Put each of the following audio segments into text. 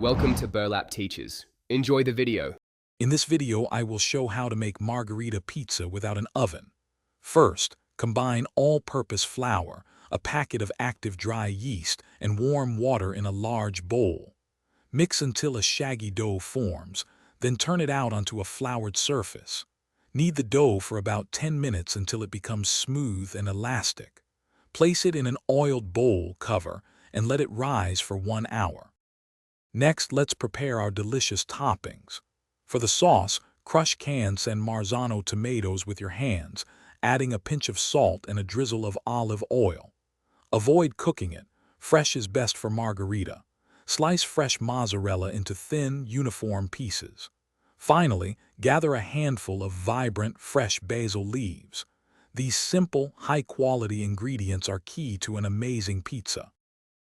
Welcome to Burlap Teachers. Enjoy the video. In this video, I will show how to make margherita pizza without an oven. First, combine all-purpose flour, a packet of active dry yeast, and warm water in a large bowl. Mix until a shaggy dough forms, then turn it out onto a floured surface. Knead the dough for about 10 minutes until it becomes smooth and elastic. Place it in an oiled bowl cover and let it rise for 1 hour. Next, let's prepare our delicious toppings. For the sauce, crush canned San Marzano tomatoes with your hands, adding a pinch of salt and a drizzle of olive oil. Avoid cooking it. Fresh is best for margherita. Slice fresh mozzarella into thin, uniform pieces. Finally, gather a handful of vibrant, fresh basil leaves. These simple, high-quality ingredients are key to an amazing pizza.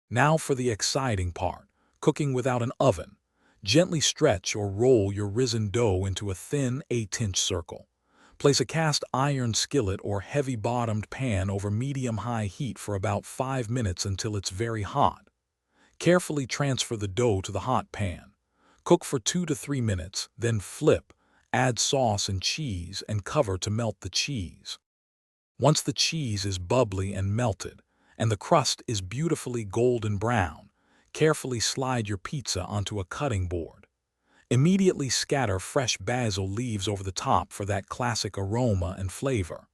Now for the exciting part. Cooking without an oven. Gently stretch or roll your risen dough into a thin 8-inch circle. Place a cast iron skillet or heavy-bottomed pan over medium-high heat for about 5 minutes until it's very hot. Carefully transfer the dough to the hot pan. Cook for 2 to 3 minutes, then flip, add sauce and cheese, and cover to melt the cheese. Once the cheese is bubbly and melted, and the crust is beautifully golden brown, carefully slide your pizza onto a cutting board. Immediately scatter fresh basil leaves over the top for that classic aroma and flavor.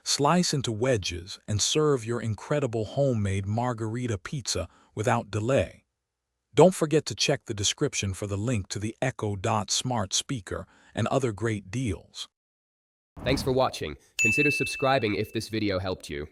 Slice into wedges and serve your incredible homemade margherita pizza without delay. Don't forget to check the description for the link to the Echo Dot smart speaker and other great deals. Thanks for watching. Consider subscribing if this video helped you.